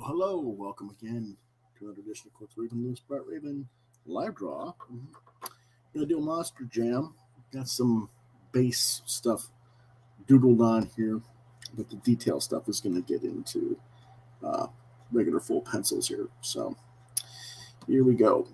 Hello, welcome again to another edition of Quoth Raven, Loose Bright Raven live draw. Gonna do a monster jam. Got some base stuff doodled on here, but the detail stuff is gonna get into uh, regular full pencils here. So here we go.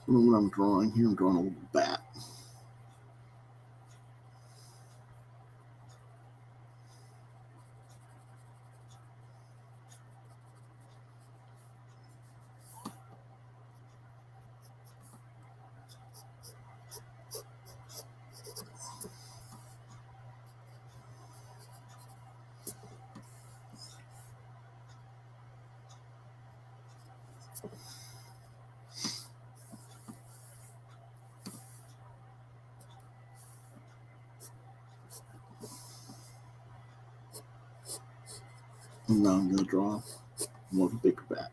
What I'm drawing here, I'm drawing a little bat. And now I'm going to draw more of a bigger bat.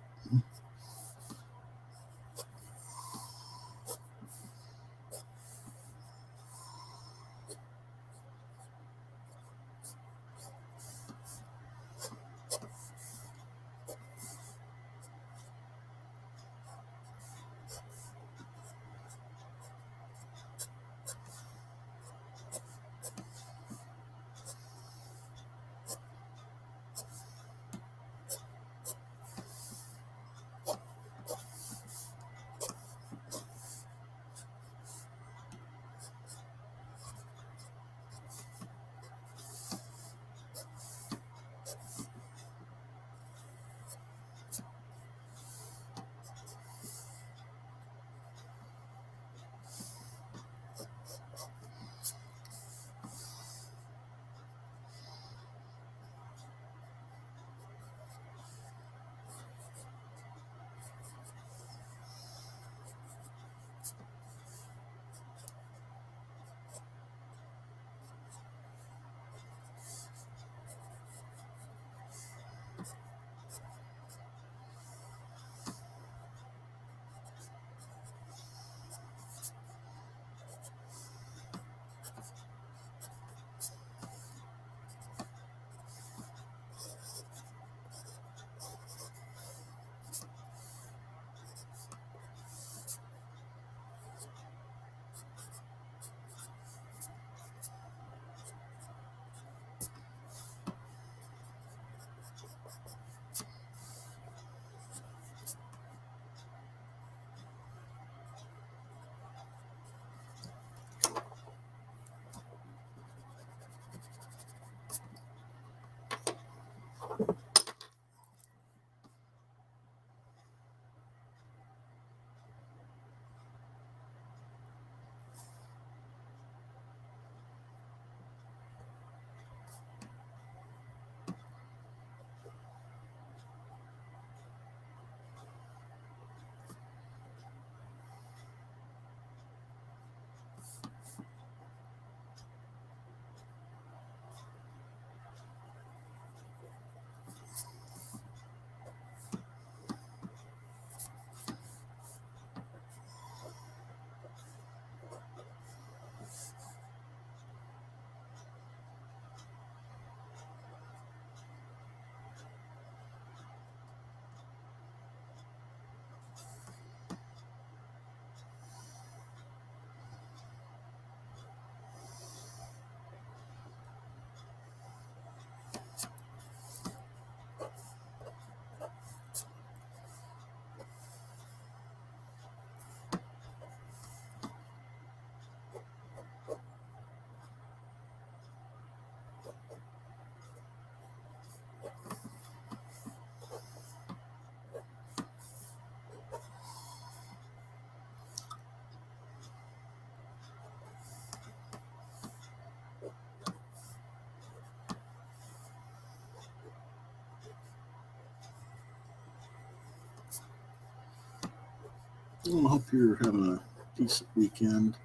Well, I hope you're having a decent weekend.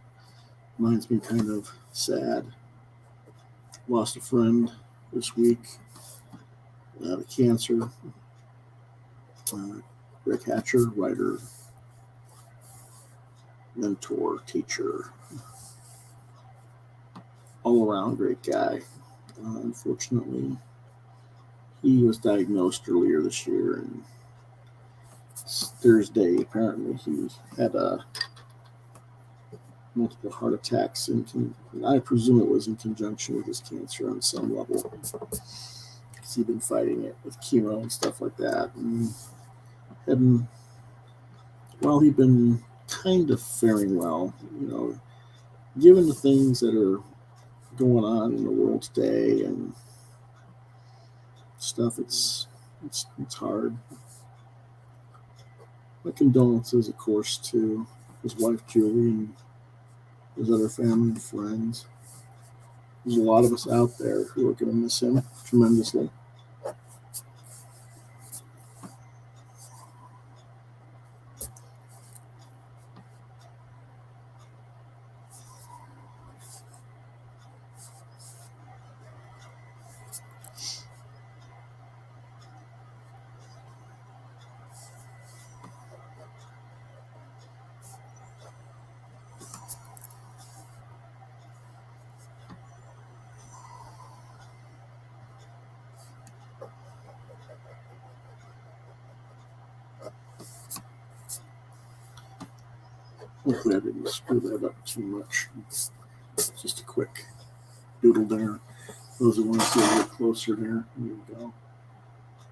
Mine's been kind of sad. Lost a friend this week to cancer. Rick Hatcher, writer, mentor, teacher, all around great guy. Unfortunately, he was diagnosed earlier this year, and Thursday, apparently, he had multiple heart attacks. I presume it was in conjunction with his cancer on some level, because he'd been fighting it with chemo and stuff like that. And he'd been kind of faring well, given the things that are going on in the world today and stuff. It's hard. My condolences, of course, to his wife Julie and his other family and friends. There's a lot of us out there who are going to miss him tremendously. Hopefully I didn't screw that up too much. Just a quick doodle there. Those that want to see a little closer there, here we go.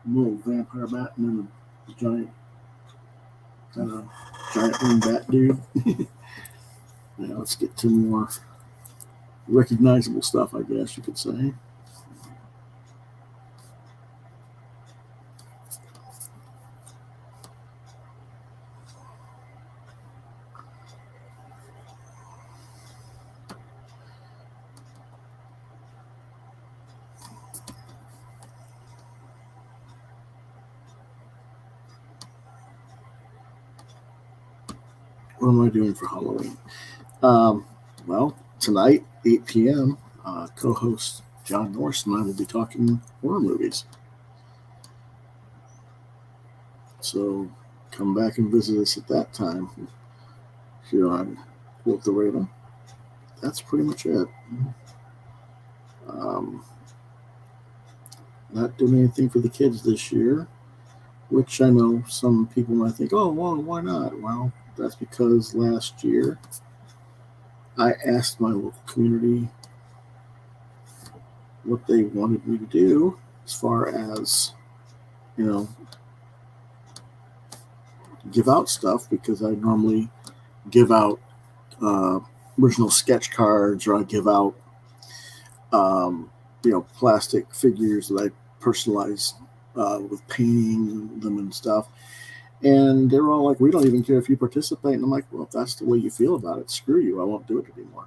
Little vampire bat and then a giant wing bat dude. Now let's get to more recognizable stuff, I guess you could say. What am I doing for Halloween? Tonight, 8 p.m., co-host John Norris and I will be talking horror movies. So come back and visit us at that time here on Quoth the Raven. That's pretty much it. Not doing anything for the kids this year, which I know some people might think, oh, well, why not? Well, that's because last year I asked my local community what they wanted me to do as far as, give out stuff, because I normally give out original sketch cards, or I give out, plastic figures that I personalize with painting them and stuff. And they were all like, we don't even care if you participate. And I'm like, well, if that's the way you feel about it, screw you. I won't do it anymore.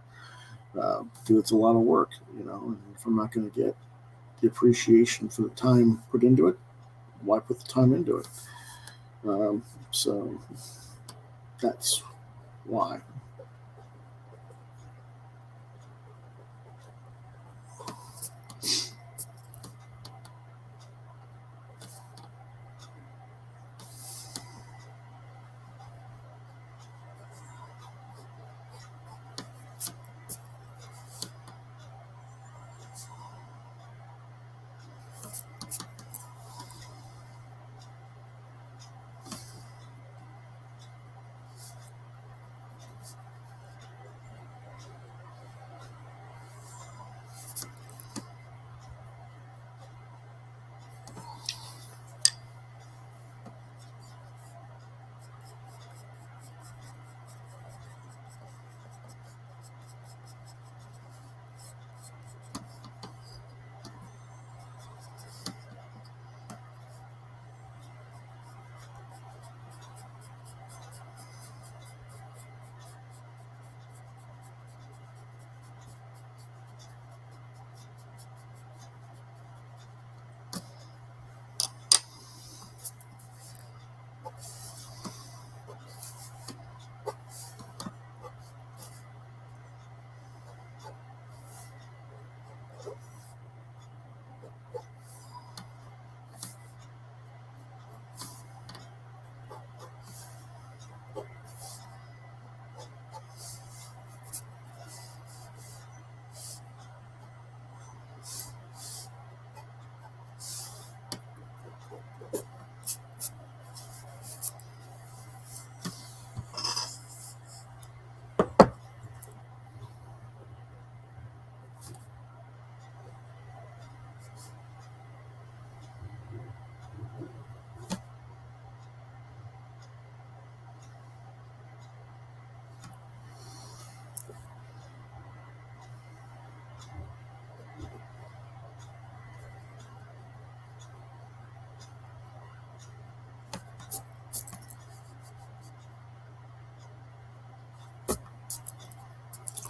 Because it's a lot of work, and if I'm not going to get the appreciation for the time put into it, why put the time into it? So that's why.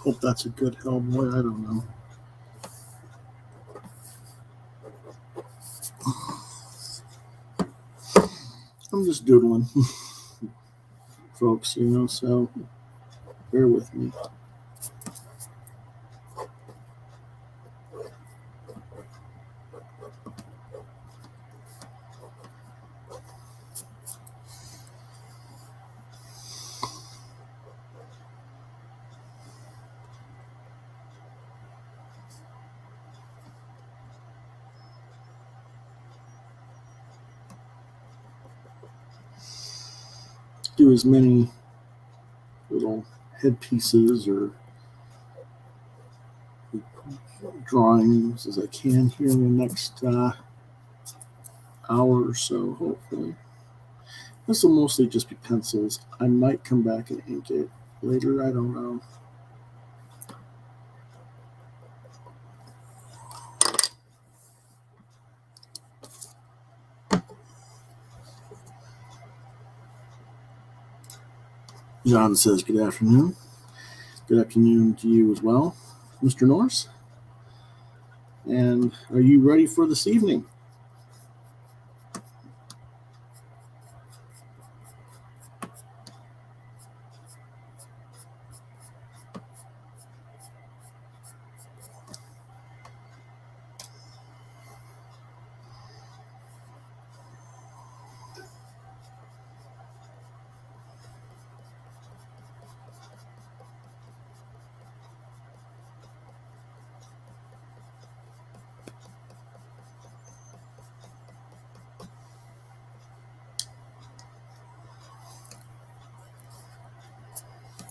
Hope that's a good Hellboy. I don't know. I'm just doodling, folks, so bear with me. Do as many little headpieces or drawings as I can here in the next hour or so, hopefully. This will mostly just be pencils. I might come back and ink it later. I don't know. John says, good afternoon. Good afternoon to you as well, Mr. Norris. And are you ready for this evening?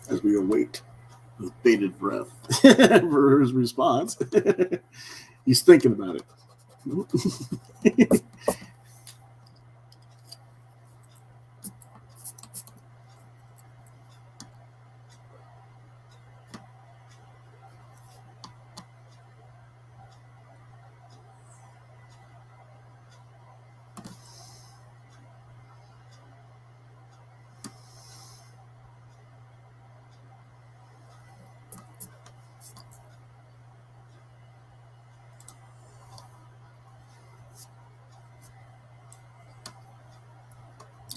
As we await with bated breath for his response. He's thinking about it.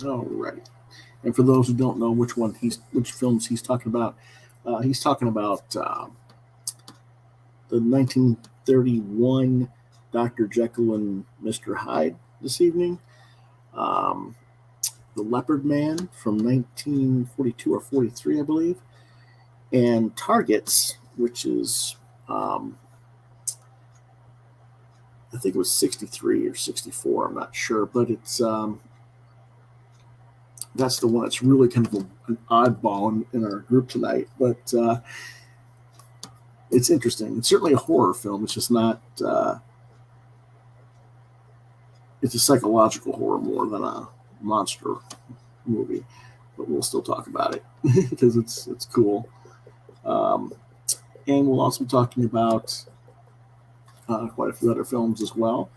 All right. And for those who don't know which films he's talking about the 1931 Dr. Jekyll and Mr. Hyde this evening, The Leopard Man from 1942 or 43, I believe, and Targets, which is I think it was 63 or 64. I'm not sure, but it's that's the one that's really kind of an oddball in our group tonight. But it's interesting. It's certainly a horror film. It's just not. It's a psychological horror more than a monster movie. But we'll still talk about it because it's cool. And we'll also be talking about quite a few other films as well.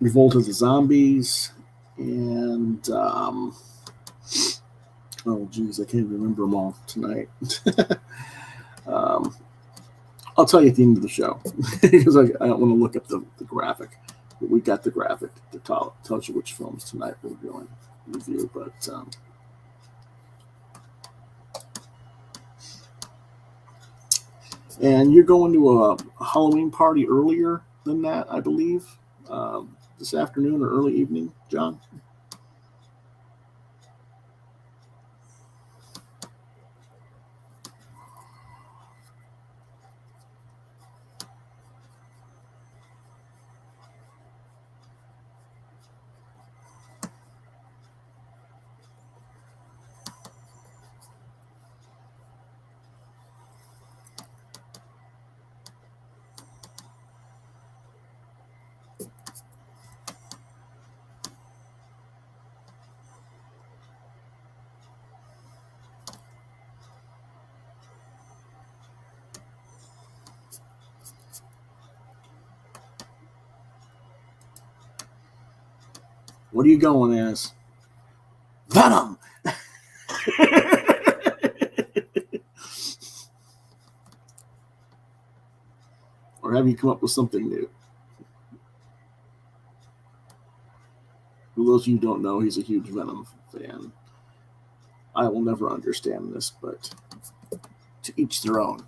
Revolt of the Zombies, and oh geez, I can't remember them all tonight. I'll tell you at the end of the show because I don't want to look up the graphic. But we got the graphic that tells you which films tonight we're going to review. But and you're going to a Halloween party earlier than that, I believe, this afternoon or early evening, John? What are you going as? Venom! Or have you come up with something new? For those of you who don't know, he's a huge Venom fan. I will never understand this, but to each their own.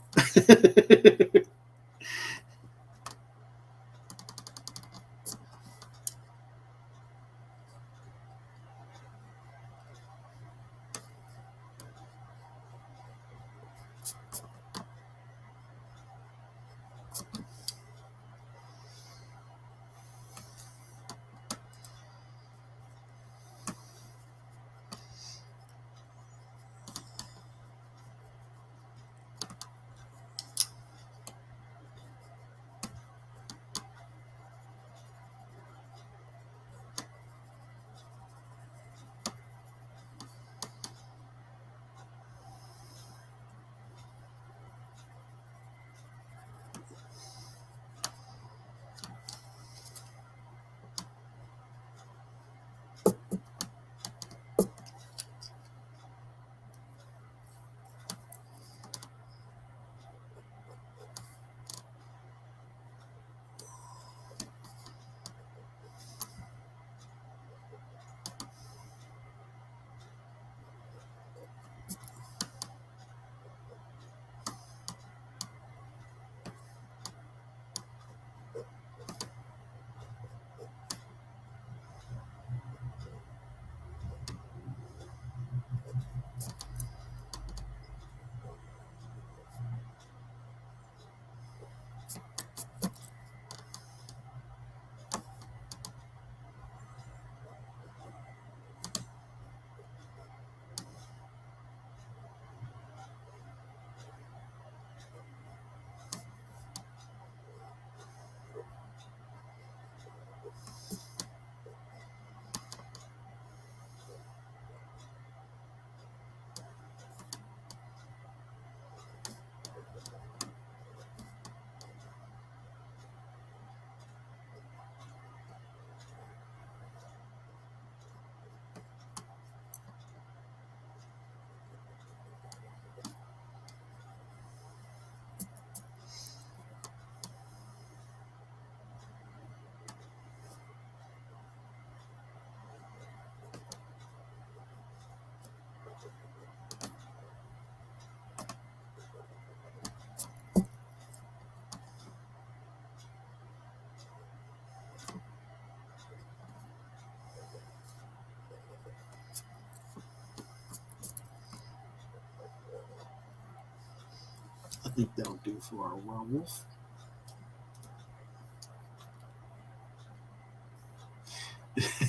I think that'll do for our werewolf.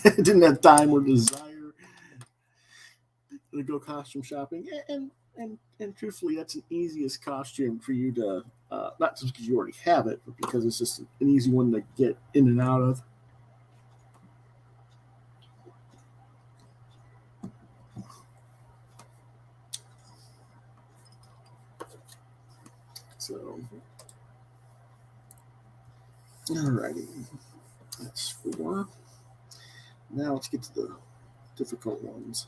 Didn't have time or desire to go costume shopping, and truthfully, that's an easiest costume for you to not just because you already have it, but because it's just an easy one to get in and out of. So, alrighty, that's 4. Now let's get to the difficult ones.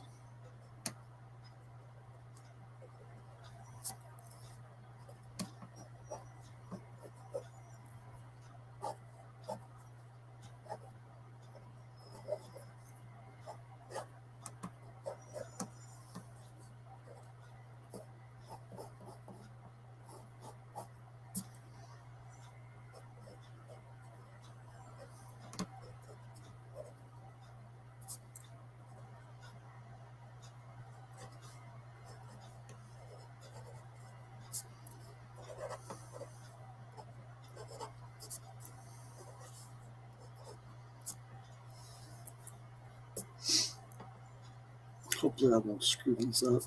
Hopefully, I won't screw these up.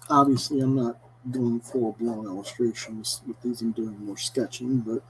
Obviously, I'm not doing full-blown illustrations with these. I'm doing more sketching, but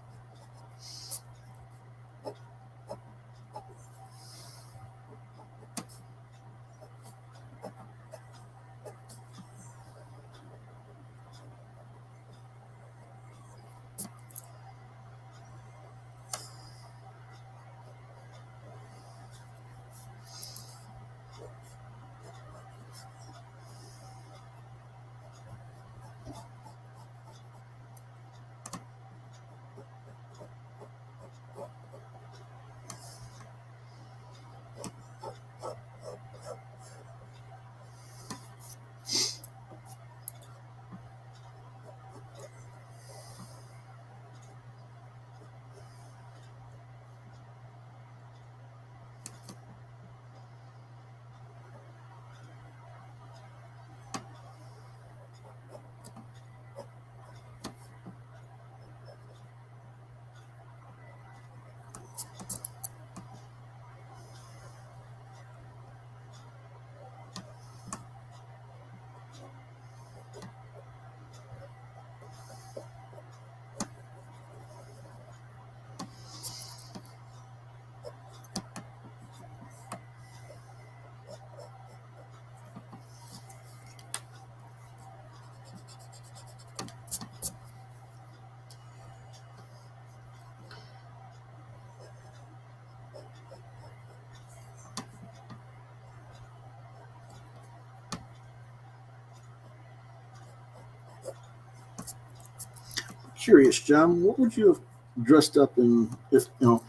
curious, John, what would you have dressed up in if, I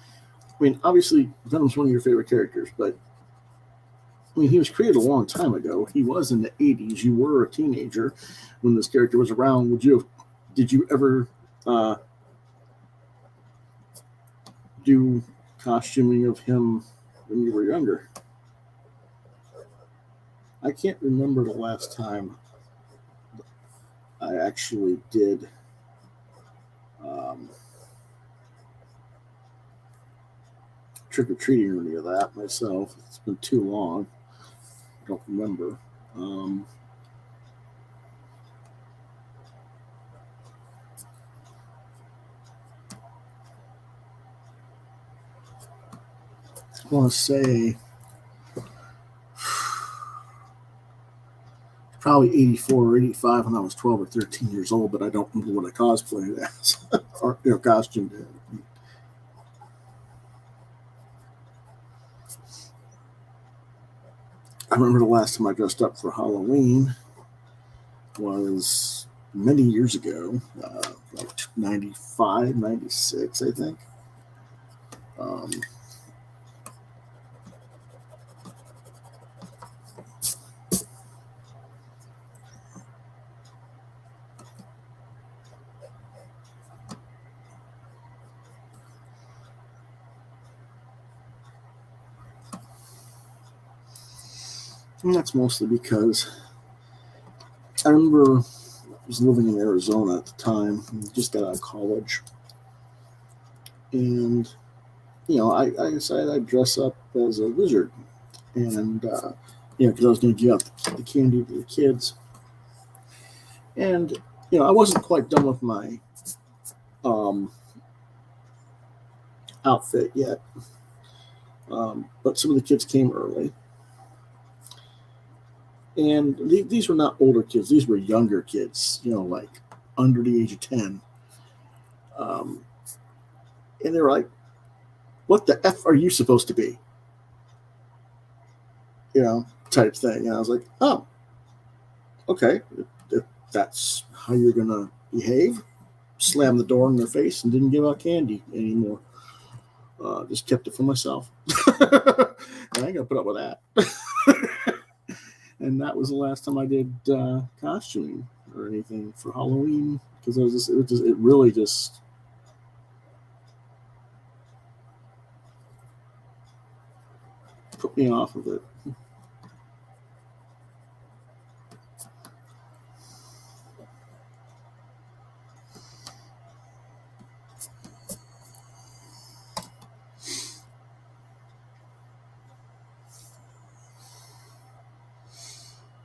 mean, obviously, Venom's one of your favorite characters, but I mean, he was created a long time ago. He was in the 80s. You were a teenager when this character was around. Did you ever do costuming of him when you were younger? I can't remember the last time I actually did trick or treating or any of that myself. It's been too long. I don't remember. I want to say probably 84 or 85 when I was 12 or 13 years old, but I don't remember what I cosplayed as or costumed in. I remember the last time I dressed up for Halloween was many years ago, like 95, 96, I think. And that's mostly because I remember I was living in Arizona at the time, just got out of college. And, I decided I'd dress up as a wizard. And, because I was going to give out the candy to the kids. And, I wasn't quite done with my outfit yet. But some of the kids came early. And these were not older kids. These were younger kids, like under the age of 10. And they were like, what the F are you supposed to be? Type thing. And I was like, oh, okay. If that's how you're going to behave, slammed the door in their face and didn't give out candy anymore. Just kept it for myself. I ain't going to put up with that. And that was the last time I did costuming or anything for Halloween because it really just put me off of it.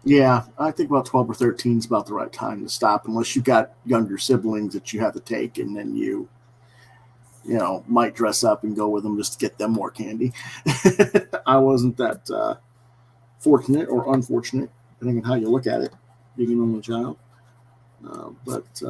Yeah, I think about 12 or 13 is about the right time to stop, unless you've got younger siblings that you have to take, and then might dress up and go with them just to get them more candy. I wasn't that fortunate or unfortunate, depending on how you look at it, being an only child. But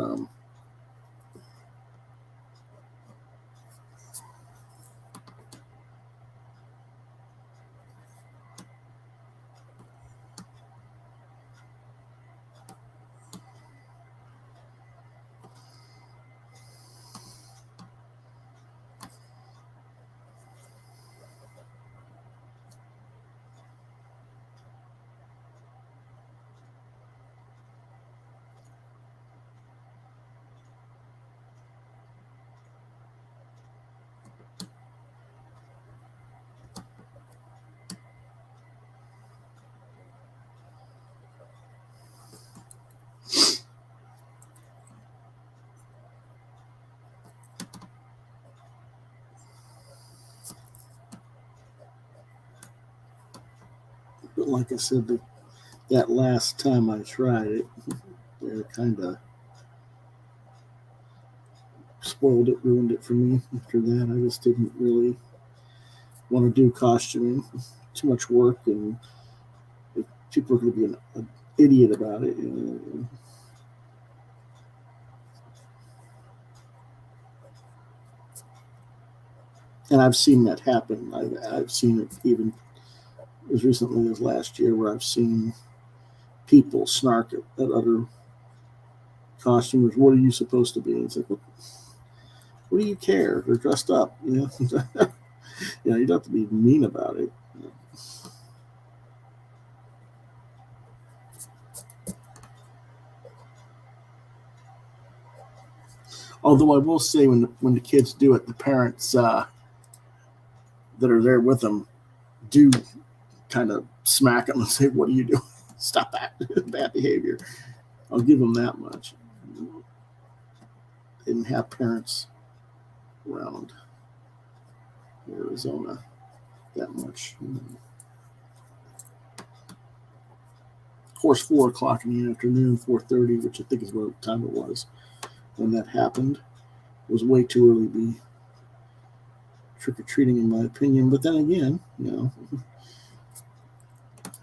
like I said, that last time I tried it, it kind of spoiled it, ruined it for me. After that, I just didn't really want to do costuming. Too much work, and people are going to be an idiot about it. And I've seen that happen. I've seen it even as recently as last year, where I've seen people snark at other costumers, what are you supposed to be? And it's like, what do you care? They're dressed up. You know, you don't have to be mean about it. Although I will say, when the kids do it, the parents that are there with them do kind of smack them and say, "What are you doing? Stop that! Bad behavior." I'll give them that much. They didn't have parents around Arizona that much. Of course, 4 o'clock in the afternoon, 4:30, which I think is what time it was when that happened, was way too early to be trick or treating, in my opinion. But then again,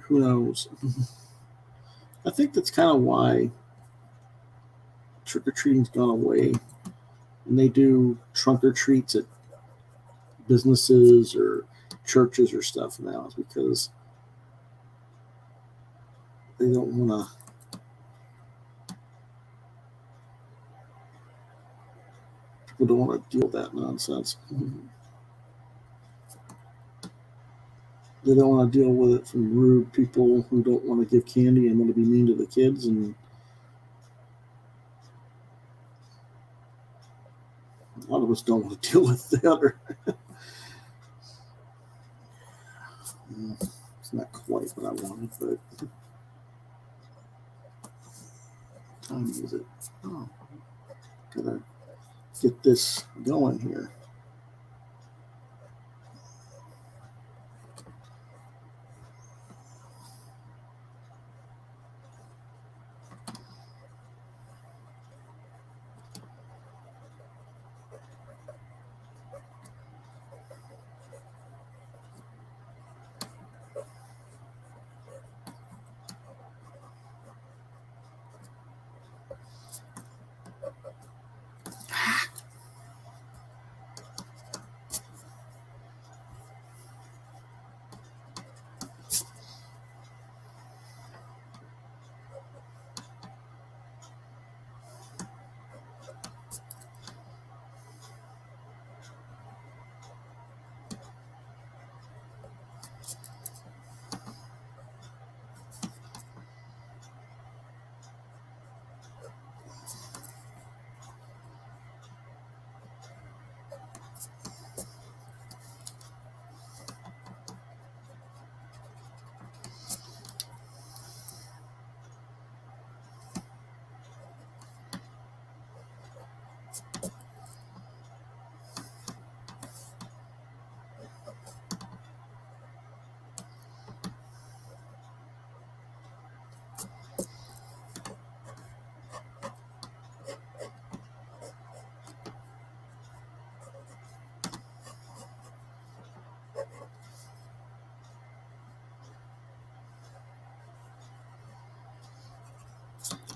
who knows? I think that's kind of why trick or treating's gone away, and they do trunk or treats at businesses or churches or stuff now, is because they don't want to. People don't want to deal with that nonsense. They don't want to deal with it from rude people who don't want to give candy and want to be mean to the kids, and a lot of us don't want to deal with the other. It's not quite what I wanted, but what time is it? Oh, gotta get this going here.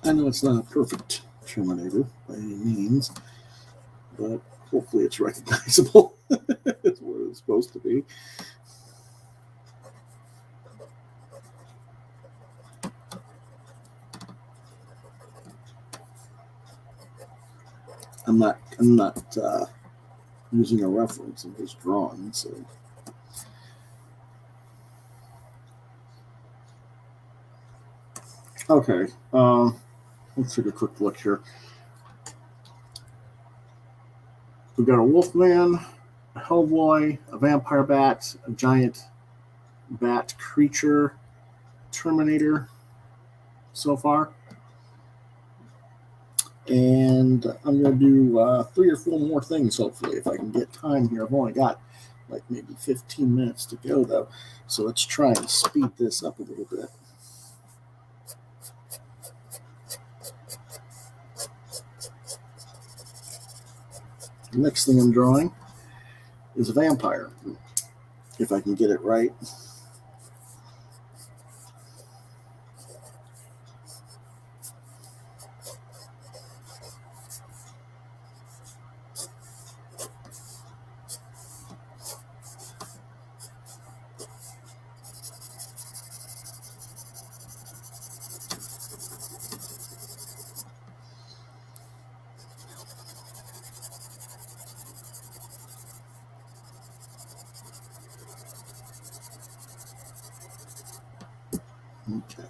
I know it's not a perfect Terminator by any means, but hopefully it's recognizable. It's what it's supposed to be. I'm not using a reference. I'm just drawing. So okay, let's take a quick look here. We've got a Wolfman, a Hellboy, a Vampire Bat, a Giant Bat Creature, Terminator so far. And I'm going to do 3 or 4 more things, hopefully, if I can get time here. I've only got like maybe 15 minutes to go, though. So let's try and speed this up a little bit. The next thing I'm drawing is a vampire, if I can get it right. Okay.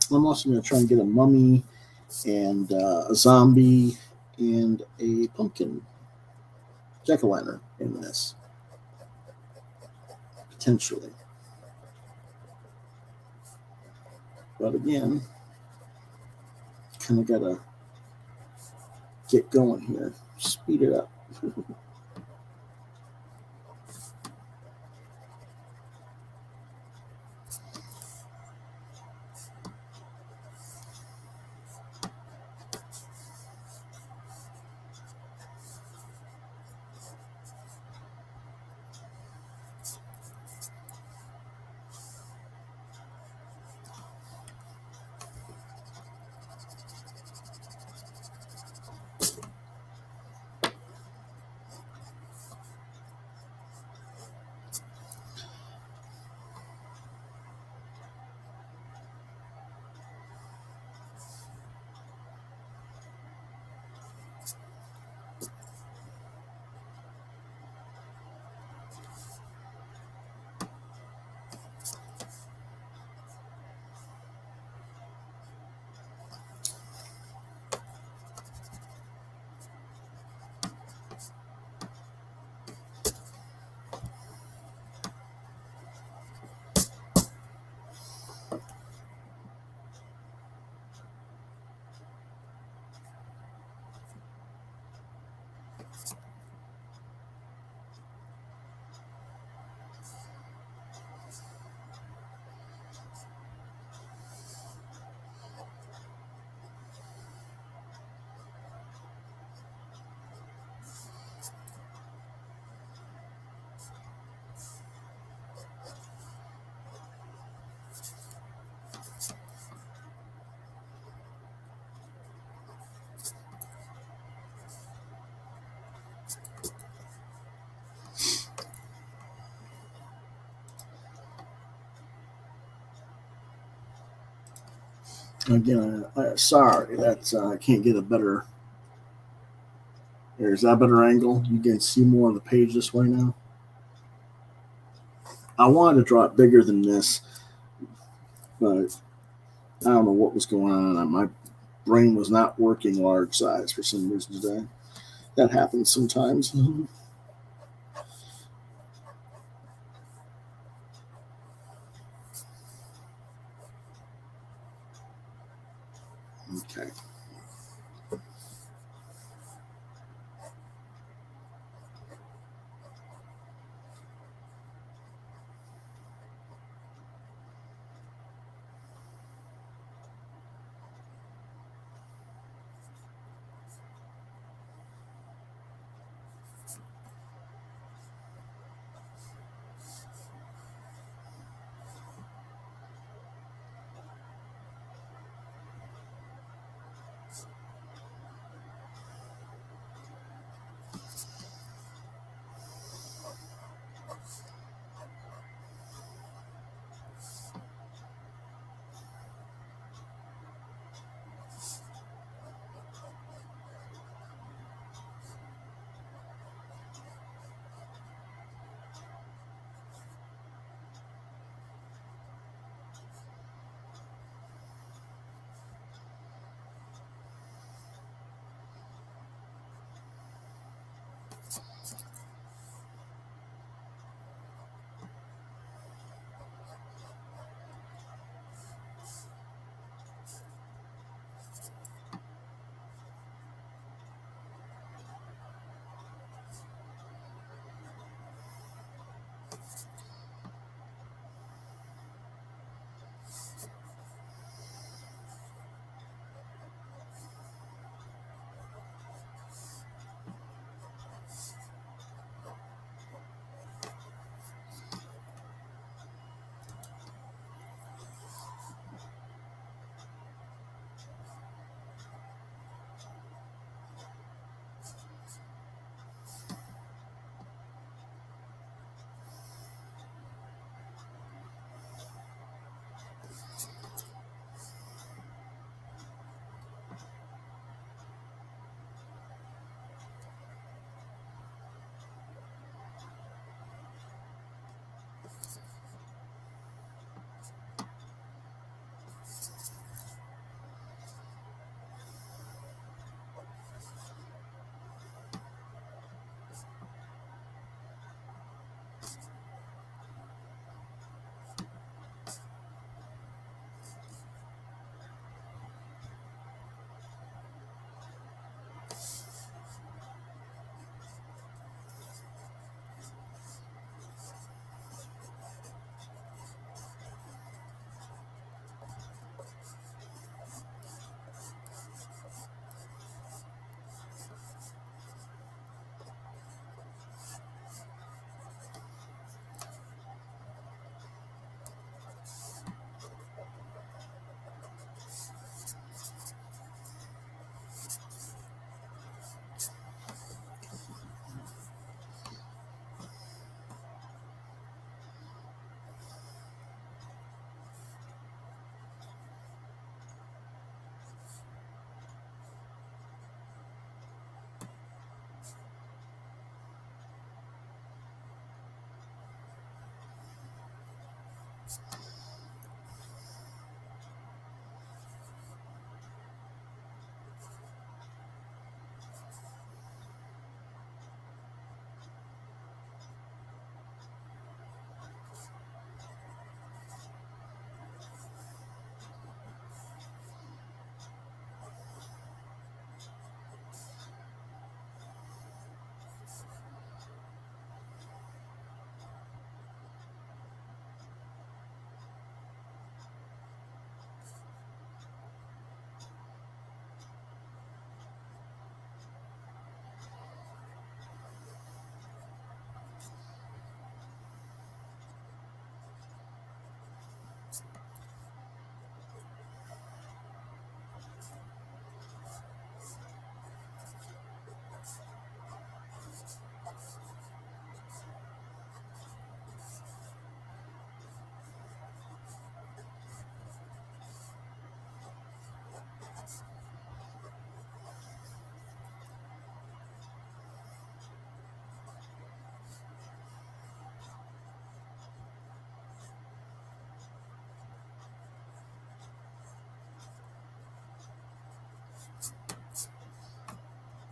I'm also going to try and get a mummy and a zombie and a pumpkin jack-o'-lantern in this, potentially. But again, kind of got to get going here. Speed it up. Again, sorry, that's I can't get a better. There's that better angle. You can see more of the page this way now. I wanted to draw it bigger than this, but I don't know what was going on. My brain was not working large size for some reason today. That happens sometimes. Okay.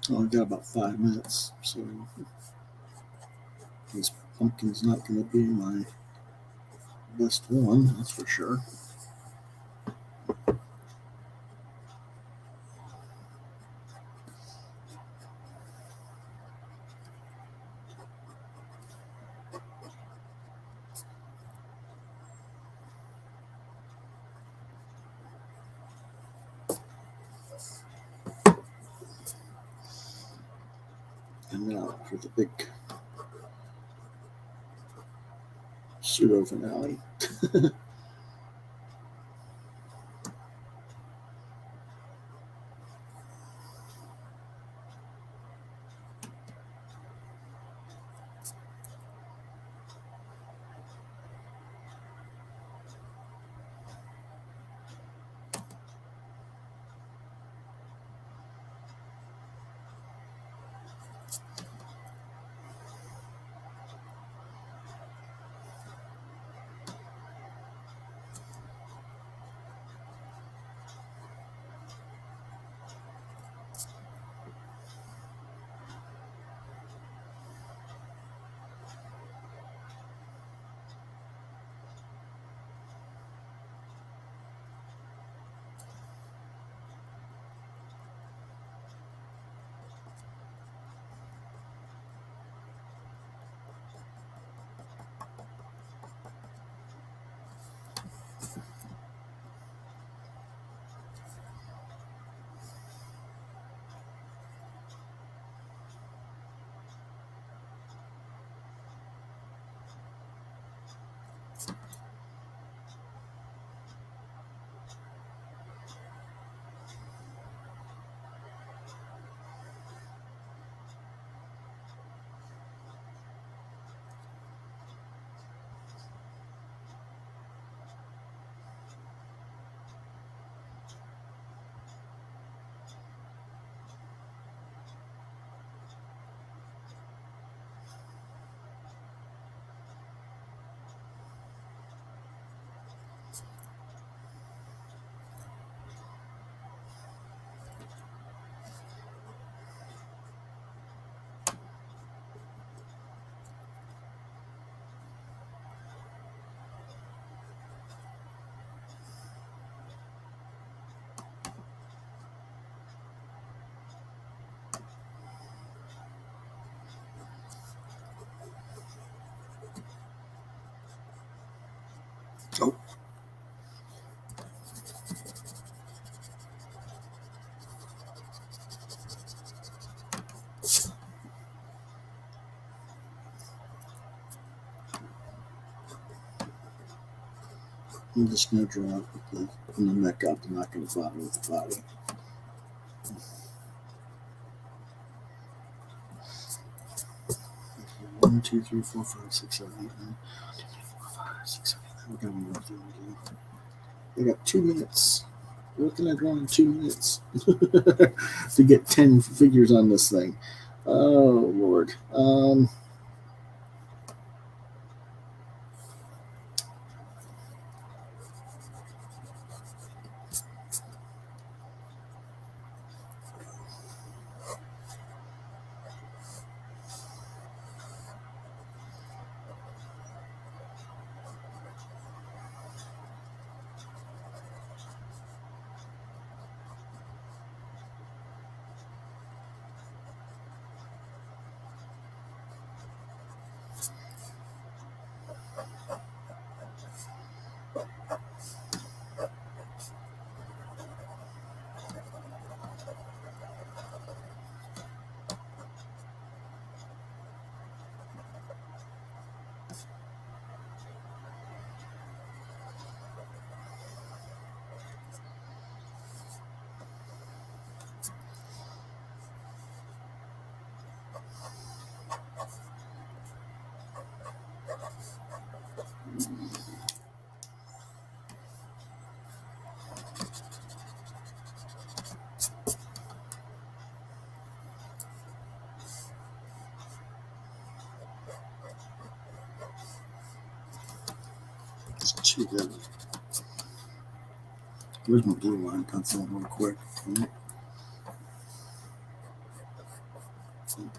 Oh, I've got about 5 minutes, so this pumpkin's not going to be my best one, that's for sure. And now for the big pseudo finale. Oh, I'm just going to draw it from the neck up. I'm not going to bother with the body. One, two, three, four, five, six, seven, eight, nine. 5, 6, 7, 8, 9. We got one more thing to do. I got 2 minutes. What can I draw in 2 minutes to get 10 figures on this thing? Oh Lord. It's too good. Where's my blue line pencil real quick? Okay.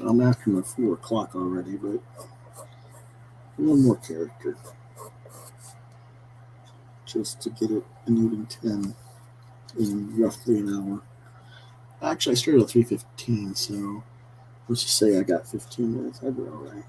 I'm after my 4 o'clock already, but one more character just to get it an even 10 in roughly an hour. Actually, I started at 3:15, so let's just say I got 15 minutes. I'd be all right.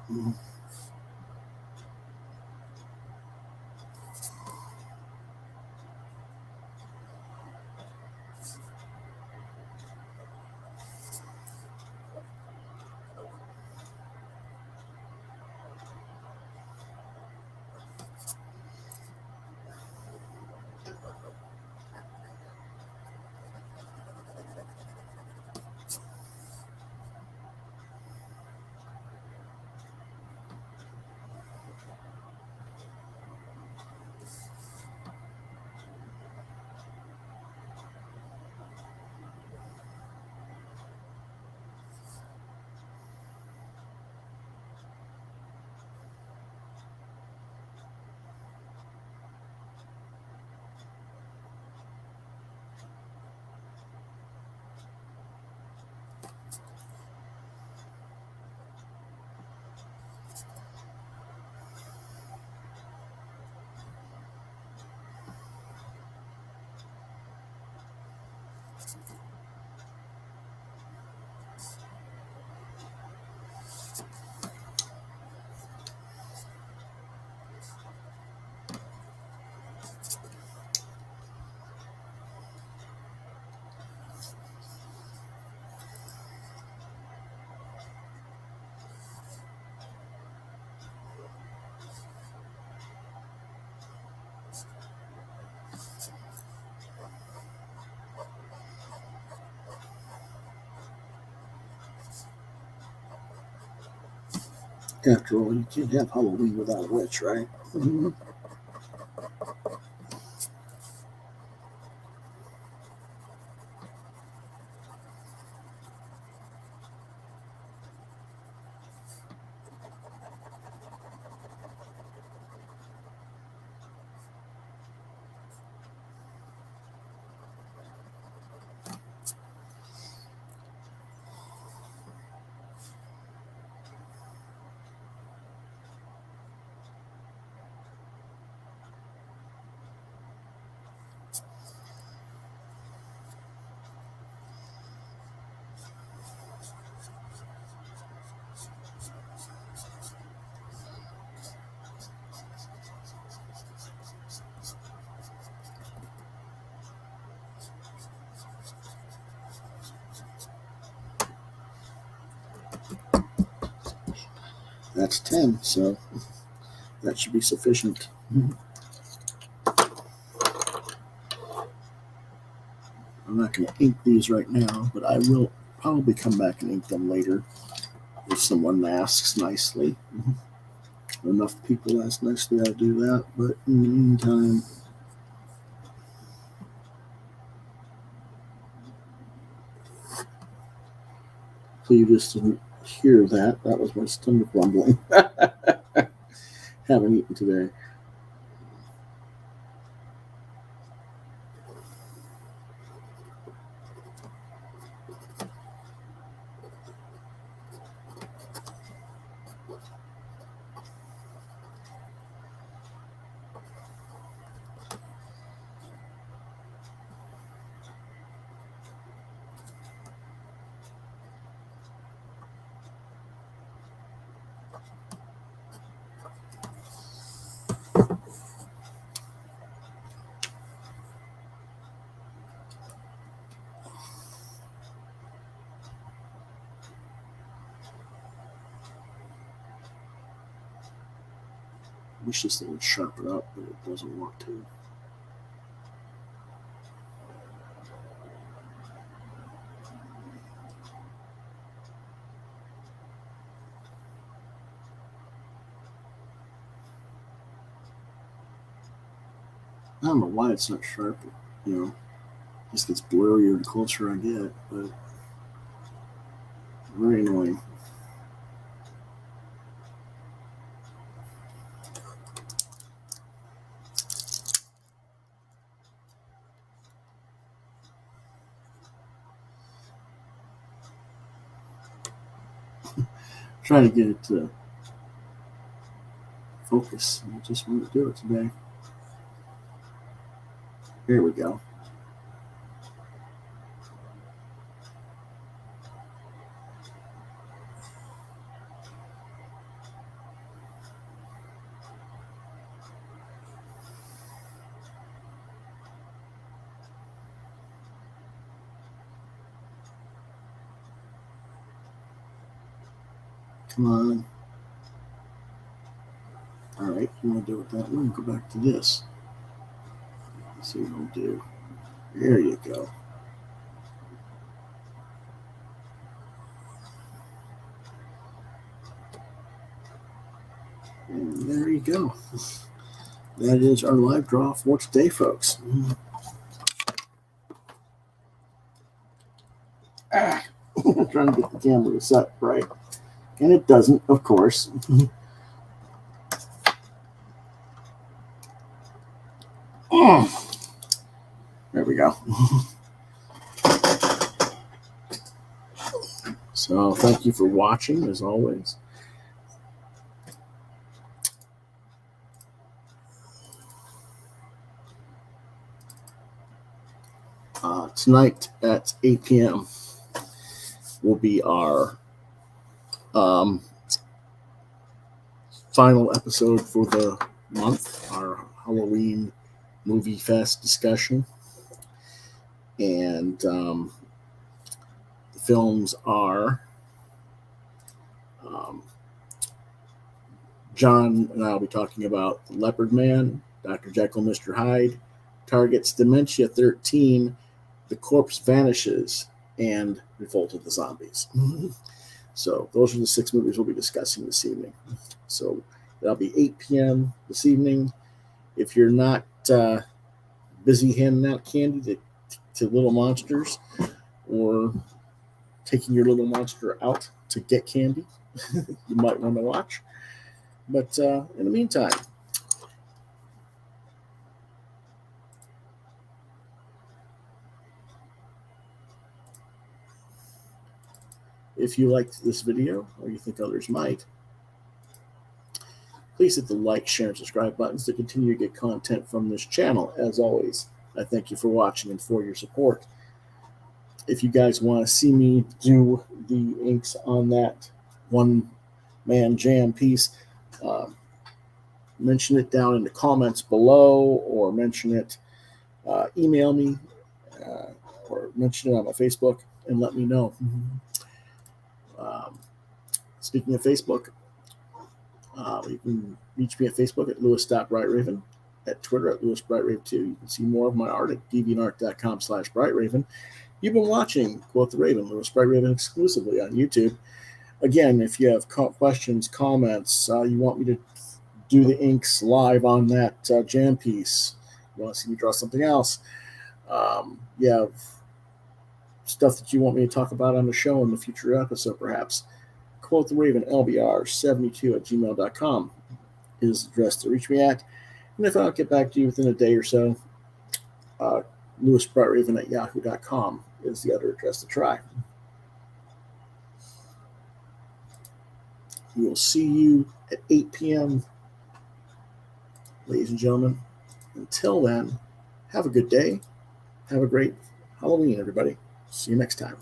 After all, you can't have Halloween without a witch, right? That's 10, so that should be sufficient. I'm not going to ink these right now, but I will probably come back and ink them later if someone asks nicely. Enough people ask nicely, I'll do that, but in the meantime, so you just didn't hear that. That was my stomach rumbling. Haven't eaten today. wish this thing would sharpen up, but it doesn't want to. I don't know why it's not sharp. It just gets blurrier the closer I get, but very annoying. Trying to get it to focus. I just want to do it today. Here we go. Come on. All right, you want to do it that way? Go back to this. Let's see what I'll do. There you go. And there you go. That is our live draw for today, folks. I'm trying to get the camera to set right. And it doesn't, of course. There we go. So thank you for watching, as always. Tonight at 8 p.m. will be our final episode for the month, our Halloween movie fest discussion. And the films are John and I will be talking about The Leopard Man, Dr. Jekyll, Mr. Hyde, Targets Dementia 13, The Corpse Vanishes, and Revolt of the Zombies. So those are the 6 movies we'll be discussing this evening. So that'll be 8 p.m. this evening. If you're not busy handing out candy to little monsters or taking your little monster out to get candy, you might want to watch. But in the meantime, if you liked this video or you think others might, please hit the like, share, and subscribe buttons to continue to get content from this channel. As always, I thank you for watching and for your support. If you guys want to see me do the inks on that one-man jam piece, mention it down in the comments below, or mention it, email me, or mention it on my Facebook and let me know. Speaking of Facebook, you can reach me at Facebook at Lewis.BrightRaven, at Twitter at LewisBrightRaven2. You can see more of my art at deviantart.com/BrightRaven. You've been watching Quoth the Raven, Lewis Bright Raven, exclusively on YouTube. Again, if you have questions, comments, you want me to do the inks live on that jam piece, you want to see me draw something else, you have stuff that you want me to talk about on the show in the future episode, perhaps, Quoth the Raven, LBR72@gmail.com is the address to reach me at. And if I don't get back to you within a day or so, LewisBrightRaven@yahoo.com is the other address to try. We will see you at 8 p.m., ladies and gentlemen. Until then, have a good day. Have a great Halloween, everybody. See you next time.